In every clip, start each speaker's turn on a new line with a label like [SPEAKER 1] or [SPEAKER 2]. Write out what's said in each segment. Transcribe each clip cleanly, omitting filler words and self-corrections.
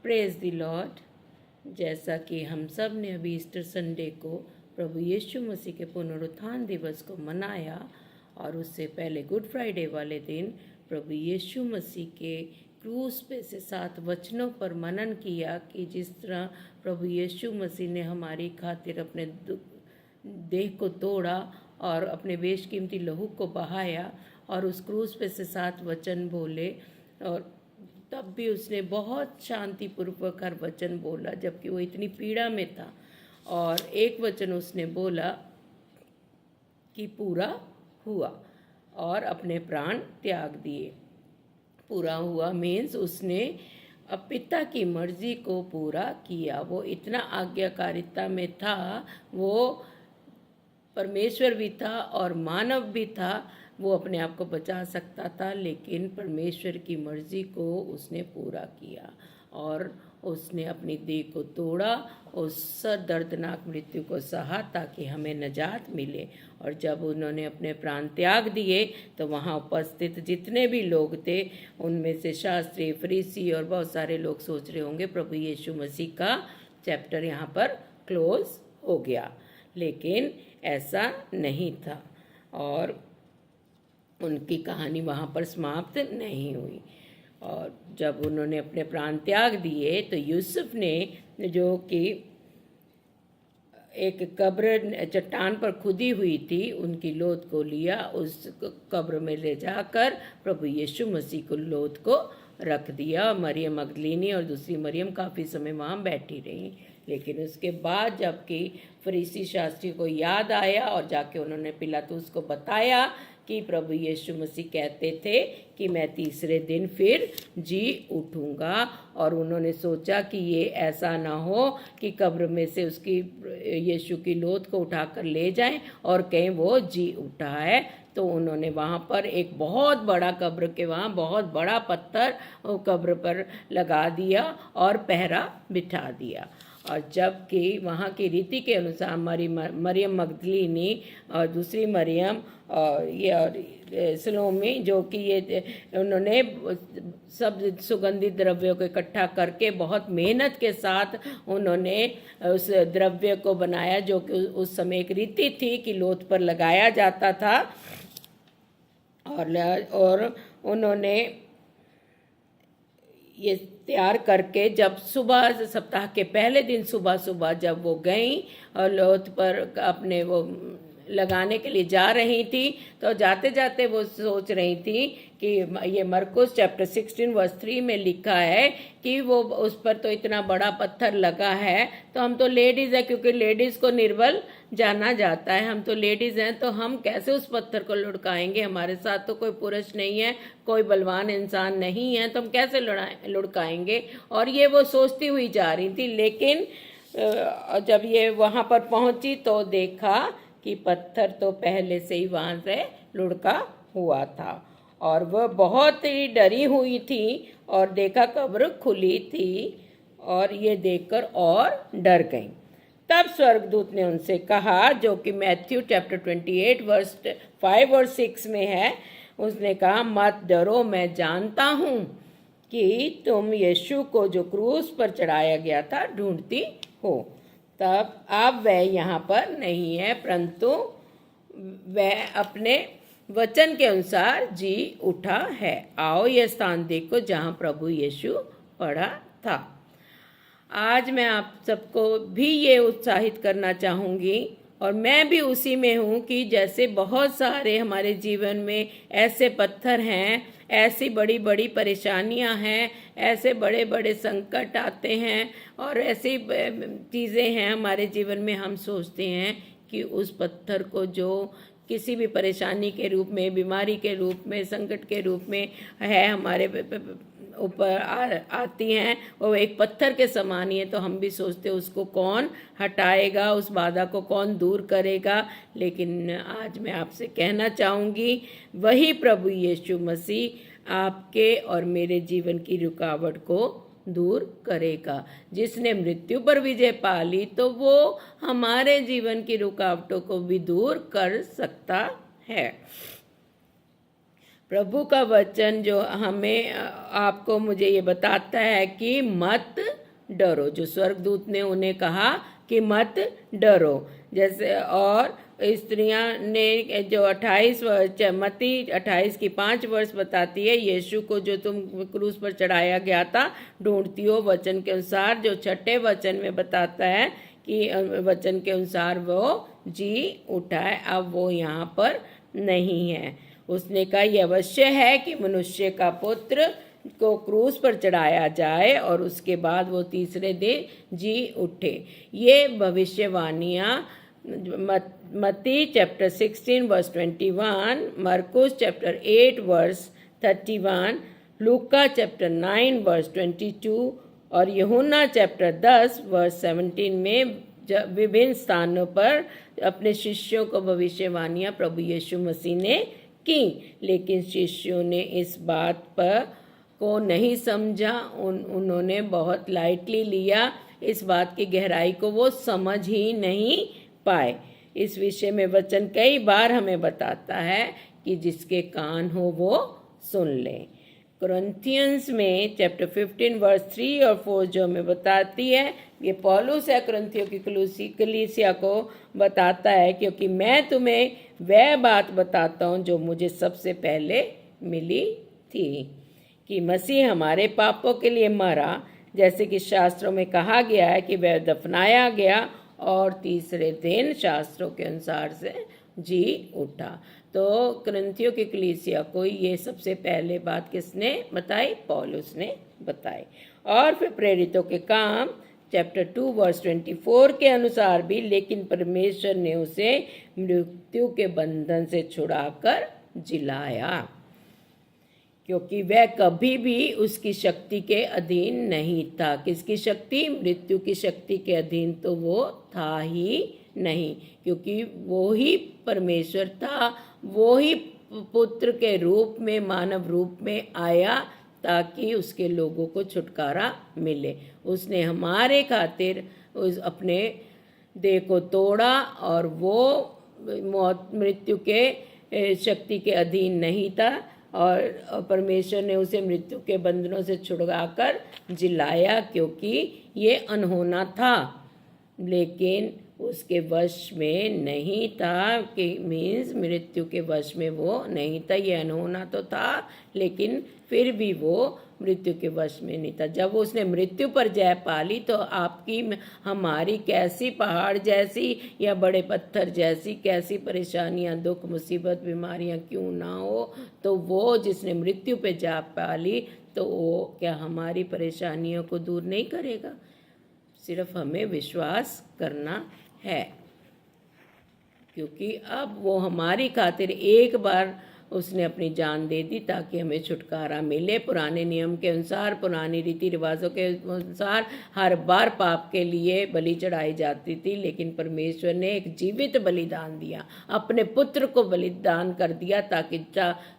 [SPEAKER 1] Praise the Lord. जैसा कि हम सब ने अभी ईस्टर संडे को प्रभु यीशु मसीह के पुनरुत्थान दिवस को मनाया और उससे पहले गुड फ्राइडे वाले दिन प्रभु यीशु मसीह के क्रूस पे से 7 वचनों पर मनन किया कि जिस तरह प्रभु यीशु मसीह ने हमारी खातिर अपने देह को तोड़ा और अपने बेशकीमती लहू को बहाया और उस क्रूस पे से 7 वचन बोले, और तब भी उसने बहुत शांतिपूर्वक हर वचन बोला जबकि वो इतनी पीड़ा में था। और एक वचन उसने बोला कि पूरा हुआ और अपने प्राण त्याग दिए। पूरा हुआ मीन्स उसने अब पिता की मर्जी को पूरा किया। वो इतना आज्ञाकारिता में था, वो परमेश्वर भी था और मानव भी था। वो अपने आप को बचा सकता था, लेकिन परमेश्वर की मर्जी को उसने पूरा किया और उसने अपनी देह को तोड़ा, उस दर्दनाक मृत्यु को सहा ताकि हमें नजात मिले। और जब उन्होंने अपने प्राण त्याग दिए तो वहाँ उपस्थित जितने भी लोग थे उनमें से शास्त्री, फरीसी और बहुत सारे लोग सोच रहे होंगे प्रभु यीशु मसीह का चैप्टर यहाँ पर क्लोज हो गया, लेकिन ऐसा नहीं था और उनकी कहानी वहाँ पर समाप्त नहीं हुई। और जब उन्होंने अपने प्राण त्याग दिए तो यूसुफ ने, जो कि एक कब्र चट्टान पर खुदी हुई थी, उनकी लोथ को लिया, उस कब्र में ले जाकर प्रभु यीशु मसीह को लोथ को रख दिया। मरियम मगदलीनी और दूसरी मरियम काफ़ी समय वहाँ बैठी रही, लेकिन उसके बाद जबकि फरीसी शास्त्री को याद आया और जाके उन्होंने पिलातुस को बताया कि प्रभु यीशु मसीह कहते थे कि मैं तीसरे दिन फिर जी उठूंगा, और उन्होंने सोचा कि ये ऐसा ना हो कि कब्र में से उसकी यीशु की लोथ को उठाकर ले जाएं और कहें वो जी उठा है। तो उन्होंने वहाँ पर एक बहुत बड़ा कब्र के वहाँ बहुत बड़ा पत्थर कब्र पर लगा दिया और पहरा बिठा दिया। और जबकि वहाँ की रीति के अनुसार मरियम मगदलीनी और दूसरी मरियम और ये सलोमी, जो कि ये उन्होंने सब सुगंधित द्रव्यों को इकट्ठा करके बहुत मेहनत के साथ उन्होंने उस द्रव्य को बनाया, जो कि उस समय एक रीति थी कि लोथ पर लगाया जाता था। और उन्होंने ये तैयार करके जब सुबह, सप्ताह के पहले दिन सुबह सुबह जब वो गई और लोथ पर अपने वो लगाने के लिए जा रही थी, तो जाते जाते वो सोच रही थी कि ये मरकुस चैप्टर 16 वर्स 3 में लिखा है कि वो उस पर तो इतना बड़ा पत्थर लगा है, तो हम तो लेडीज़ है, क्योंकि लेडीज़ को निर्बल जाना जाता है, हम तो लेडीज़ हैं, तो हम कैसे उस पत्थर को लुढ़काएंगे? हमारे साथ तो कोई पुरुष नहीं है, कोई बलवान इंसान नहीं है, तो हम कैसे लुढ़काएंगे? और ये वो सोचती हुई जा रही थी, लेकिन जब ये वहाँ पर पहुँची तो देखा कि पत्थर तो पहले से ही वहाँ से लुढ़का हुआ था और वह बहुत ही डरी हुई थी और देखा कब्र खुली थी और ये देखकर और डर गई। तब स्वर्गदूत ने उनसे कहा, जो कि मैथ्यू चैप्टर 28 वर्स 5 और 6 में है, उसने कहा, मत डरो, मैं जानता हूँ कि तुम यीशु को जो क्रूस पर चढ़ाया गया था ढूंढती हो। तब अब वह यहाँ पर नहीं है, परंतु वह अपने वचन के अनुसार जी उठा है। आओ यह स्थान देखो जहाँ प्रभु यीशु पड़ा था। आज मैं आप सबको भी ये उत्साहित करना चाहूँगी, और मैं भी उसी में हूँ, कि जैसे बहुत सारे हमारे जीवन में ऐसे पत्थर हैं, ऐसी बड़ी बड़ी परेशानियां हैं, ऐसे बड़े बड़े संकट आते हैं और ऐसी चीज़ें हैं हमारे जीवन में, हम सोचते हैं कि उस पत्थर को जो किसी भी परेशानी के रूप में, बीमारी के रूप में, संकट के रूप में है हमारे ऊपर आती हैं, वो एक पत्थर के समान ही है, तो हम भी सोचते हैं उसको कौन हटाएगा, उस बाधा को कौन दूर करेगा। लेकिन आज मैं आपसे कहना चाहूँगी, वही प्रभु यीशु मसीह आपके और मेरे जीवन की रुकावट को दूर करेगा। जिसने मृत्यु पर विजय पा ली, तो वो हमारे जीवन की रुकावटों को भी दूर कर सकता है। प्रभु का वचन जो हमें आपको मुझे ये बताता है कि मत डरो। जो स्वर्गदूत ने उन्हें कहा कि मत डरो। जैसे और स्त्रियां ने जो 28 वर्ष, मत्ती 28 की 5 वर्ष बताती है, यीशु को जो तुम क्रूस पर चढ़ाया गया था ढूंढती हो वचन के अनुसार, जो 6ठे वचन में बताता है कि वचन के अनुसार वो जी उठा है। अब वो यहाँ पर नहीं है। उसने कहा यह अवश्य है कि मनुष्य का पुत्र को क्रूस पर चढ़ाया जाए और उसके बाद वो तीसरे दिन जी उठे। ये भविष्यवाणियाँ मत्ती चैप्टर 16 वर्स 21, मरकुस चैप्टर 8 वर्स 31, लूका चैप्टर 9 वर्स 22 और यूहन्ना चैप्टर 10 वर्स 17 में विभिन्न स्थानों पर अपने शिष्यों को भविष्यवाणियाँ प्रभु यीशु मसीह ने की। लेकिन शिष्यों ने इस बात पर को नहीं समझा। उन्होंने बहुत लाइटली लिया। इस बात की गहराई को वो समझ ही नहीं पाए। इस विषय में वचन कई बार हमें बताता है कि जिसके कान हो वो सुन ले। कुरिन्थियंस में चैप्टर 15 वर्स 3 और 4 जो हमें बताती है, ये पौलुस है कुरिन्थियों की कलीसिया को बताता है, क्योंकि मैं तुम्हें वह बात बताता हूँ जो मुझे सबसे पहले मिली थी कि मसीह हमारे पापों के लिए मरा, जैसे कि शास्त्रों में कहा गया है कि वह दफनाया गया और तीसरे दिन शास्त्रों के अनुसार से जी उठा। तो कुरिन्थियों की कलीसिया को ये सबसे पहले बात किसने बताई? पौलुस ने बताई। और फिर प्रेरितों के काम चैप्टर 2 वर्स 24 के अनुसार भी, लेकिन परमेश्वर ने उसे मृत्यु के बंधन से छुड़ाकर जिलाया, क्योंकि वह कभी भी उसकी शक्ति के अधीन नहीं था। किसकी शक्ति? मृत्यु की शक्ति के अधीन तो वो था ही नहीं, क्योंकि वो ही परमेश्वर था। वो ही पुत्र के रूप में, मानव रूप में आया ताकि उसके लोगों को छुटकारा मिले। उसने हमारे खातिर उस अपने देह को तोड़ा और वो मौत मृत्यु के शक्ति के अधीन नहीं था, और परमेश्वर ने उसे मृत्यु के बंधनों से छुड़ाकर जिलाया, क्योंकि ये अनहोना था लेकिन उसके वश में नहीं था। कि मीन्स मृत्यु के वश में वो नहीं था। ये अनहोना तो था लेकिन फिर भी वो मृत्यु के वश में नहीं था। जब उसने मृत्यु पर जय पा ली तो आपकी हमारी कैसी पहाड़ जैसी या बड़े पत्थर जैसी कैसी परेशानियां, दुख, मुसीबत, बीमारियां क्यों ना हो, तो वो जिसने मृत्यु पे जय पा ली तो वो क्या हमारी परेशानियों को दूर नहीं करेगा? सिर्फ हमें विश्वास करना है, क्योंकि अब वो हमारी खातिर एक बार उसने अपनी जान दे दी ताकि हमें छुटकारा मिले। पुराने नियम के अनुसार, पुरानी रीति रिवाजों के अनुसार हर बार पाप के लिए बलि चढ़ाई जाती थी, लेकिन परमेश्वर ने एक जीवित बलिदान दिया, अपने पुत्र को बलिदान कर दिया ताकि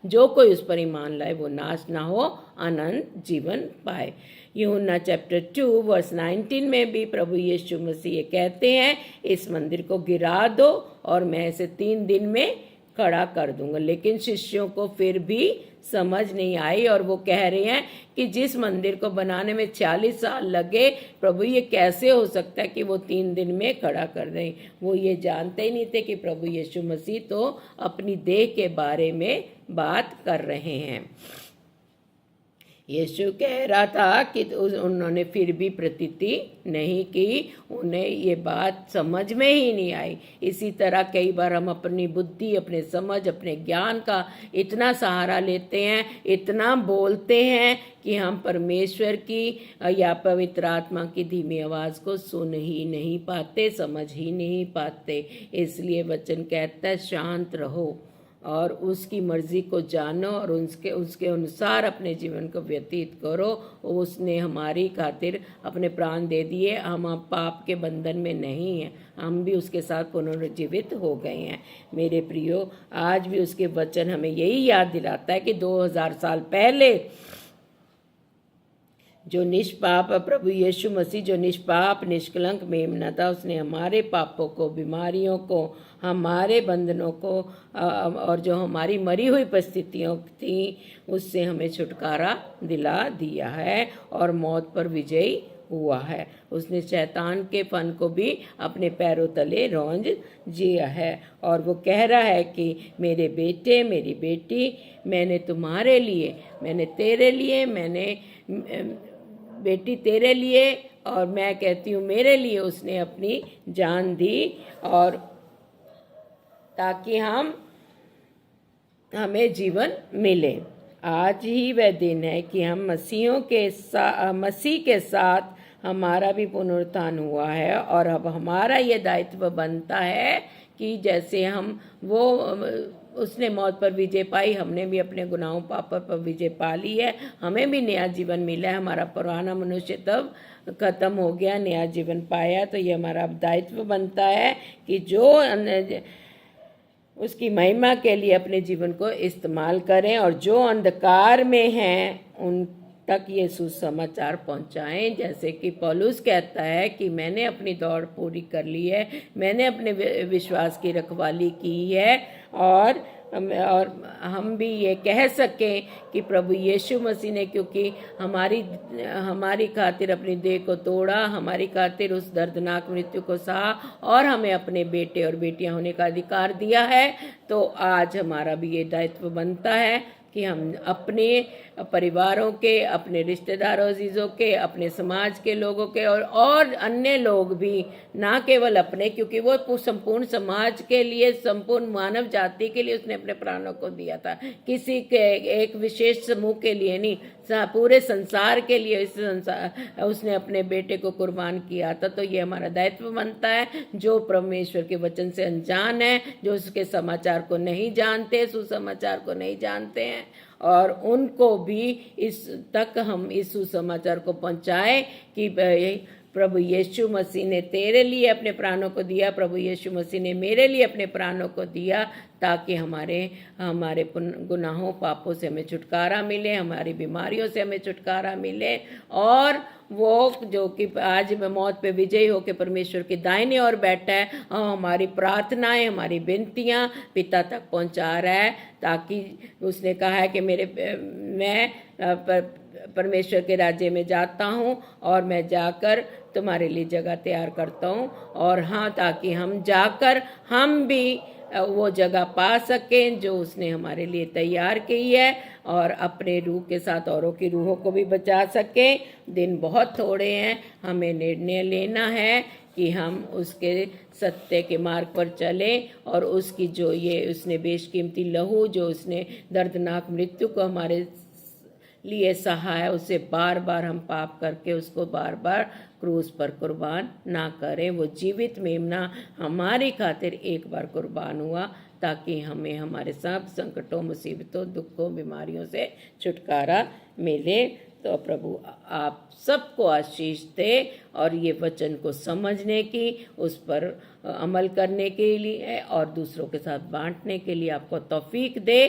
[SPEAKER 1] जो कोई उस पर ईमान लाए वो नाश ना हो, अनंत जीवन पाए। यूहन्ना चैप्टर 2 वर्स 19 में भी प्रभु यीशु मसीह ये कहते हैं, इस मंदिर को गिरा दो और मैं इसे 3 दिन में खड़ा कर दूंगा। लेकिन शिष्यों को फिर भी समझ नहीं आई और वो कह रहे हैं कि जिस मंदिर को बनाने में 40 साल लगे, प्रभु ये कैसे हो सकता है कि वो 3 दिन में खड़ा कर दें। वो ये जानते ही नहीं थे कि प्रभु यीशु मसीह तो अपनी देह के बारे में बात कर रहे हैं। यीशु कह रहा था कि उन्होंने फिर भी प्रतीति नहीं की, उन्हें ये बात समझ में ही नहीं आई। इसी तरह कई बार हम अपनी बुद्धि, अपने समझ, अपने ज्ञान का इतना सहारा लेते हैं, इतना बोलते हैं कि हम परमेश्वर की या पवित्र आत्मा की धीमी आवाज़ को सुन ही नहीं पाते, समझ ही नहीं पाते। इसलिए वचन कहता है शांत रहो और उसकी मर्जी को जानो और उसके अनुसार अपने जीवन को व्यतीत करो। उसने हमारी खातिर अपने प्राण दे दिए। हम अब पाप के बंधन में नहीं हैं, हम भी उसके साथ पुनर्जीवित हो गए हैं। मेरे प्रियो, आज भी उसके वचन हमें यही याद दिलाता है कि 2000 साल पहले जो निष्पाप प्रभु यीशु मसीह, जो निष्पाप निष्कलंक मेमना था, उसने हमारे पापों को, बीमारियों को, हमारे बंधनों को और जो हमारी मरी हुई परिस्थितियों थी उससे हमें छुटकारा दिला दिया है और मौत पर विजयी हुआ है। उसने शैतान के फन को भी अपने पैरों तले रौंद जिया है। और वो कह रहा है कि मेरे बेटे, मेरी बेटी, मैंने तुम्हारे लिए, मैंने तेरे लिए, मैंने बेटी तेरे लिए, और मैं कहती हूँ मेरे लिए उसने अपनी जान दी, और ताकि हमें जीवन मिले। आज ही वह दिन है कि हम मसीह के साथ हमारा भी पुनरुत्थान हुआ है, और अब हमारा ये दायित्व बनता है कि जैसे उसने मौत पर विजय पाई, हमने भी अपने गुनाहों पापों पर विजय पा ली है। हमें भी नया जीवन मिला है। हमारा पुराना मनुष्य तब खत्म हो गया, नया जीवन पाया। तो ये हमारा अब दायित्व बनता है कि जो उसकी महिमा के लिए अपने जीवन को इस्तेमाल करें, और जो अंधकार में हैं उन तक ये सुसमाचार पहुंचाएं। जैसे कि पौलुस कहता है कि मैंने अपनी दौड़ पूरी कर ली है, मैंने अपने विश्वास की रखवाली की है, और हम भी ये कह सकें कि प्रभु यीशु मसीह ने क्योंकि हमारी खातिर अपनी देह को तोड़ा, हमारी खातिर उस दर्दनाक मृत्यु को सहा, और हमें अपने बेटे और बेटियां होने का अधिकार दिया है, तो आज हमारा भी ये दायित्व बनता है कि हम अपने परिवारों के, अपने रिश्तेदारों अजीज़ों के, अपने समाज के लोगों के, और अन्य लोग भी, ना केवल अपने, क्योंकि वो संपूर्ण समाज के लिए, संपूर्ण मानव जाति के लिए उसने अपने प्राणों को दिया था। किसी के एक विशेष समूह के लिए नहीं, पूरे संसार के लिए उसने अपने बेटे को कुर्बान किया था। तो ये हमारा दायित्व बनता है, जो परमेश्वर के वचन से अनजान है, जो उसके समाचार को नहीं जानते, सुसमाचार को नहीं जानते हैं, और उनको भी हम इस सुसमाचार को पहुंचाएं कि प्रभु यीशु मसीह ने तेरे लिए अपने प्राणों को दिया, प्रभु यीशु मसीह ने मेरे लिए अपने प्राणों को दिया, ताकि हमारे गुनाहों पापों से हमें छुटकारा मिले, हमारी बीमारियों से हमें छुटकारा मिले, और वो जो कि आज मौत पे विजयी होकर परमेश्वर की दाहिने ओर बैठा है, हमारी प्रार्थनाएं, हमारी विनतियां पिता तक पहुंचा रहा है, ताकि उसने कहा है कि मैं परमेश्वर के राज्य में जाता हूँ, और मैं जाकर तुम्हारे लिए जगह तैयार करता हूँ, और हाँ, ताकि हम जाकर हम भी वो जगह पा सकें जो उसने हमारे लिए तैयार की है, और अपने रूह के साथ औरों की रूहों को भी बचा सकें। दिन बहुत थोड़े हैं, हमें निर्णय लेना है कि हम उसके सत्य के मार्ग पर चलें, और उसकी जो ये उसने बेशकीमती लहू, जो उसने दर्दनाक मृत्यु को हमारे लिए सहा है, उससे बार बार हम पाप करके उसको बार बार क्रूस पर कुर्बान ना करें। वो जीवित मेमना हमारी खातिर एक बार कुर्बान हुआ, ताकि हमें हमारे सब संकटों, मुसीबतों, दुखों, बीमारियों से छुटकारा मिले। तो प्रभु आप सबको आशीष दे, और ये वचन को समझने की, उस पर अमल करने के लिए, और दूसरों के साथ बांटने के लिए आपको तौफीक दे।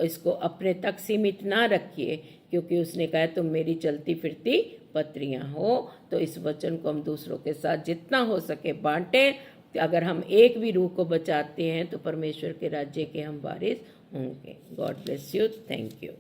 [SPEAKER 1] इसको अपने तक सीमित ना रखिए, क्योंकि उसने कहा तुम मेरी चलती फिरती पत्रियां हो। तो इस वचन को हम दूसरों के साथ जितना हो सके बांटें। अगर हम एक भी रूह को बचाते हैं तो परमेश्वर के राज्य के हम वारिस होंगे। God bless you. Thank you.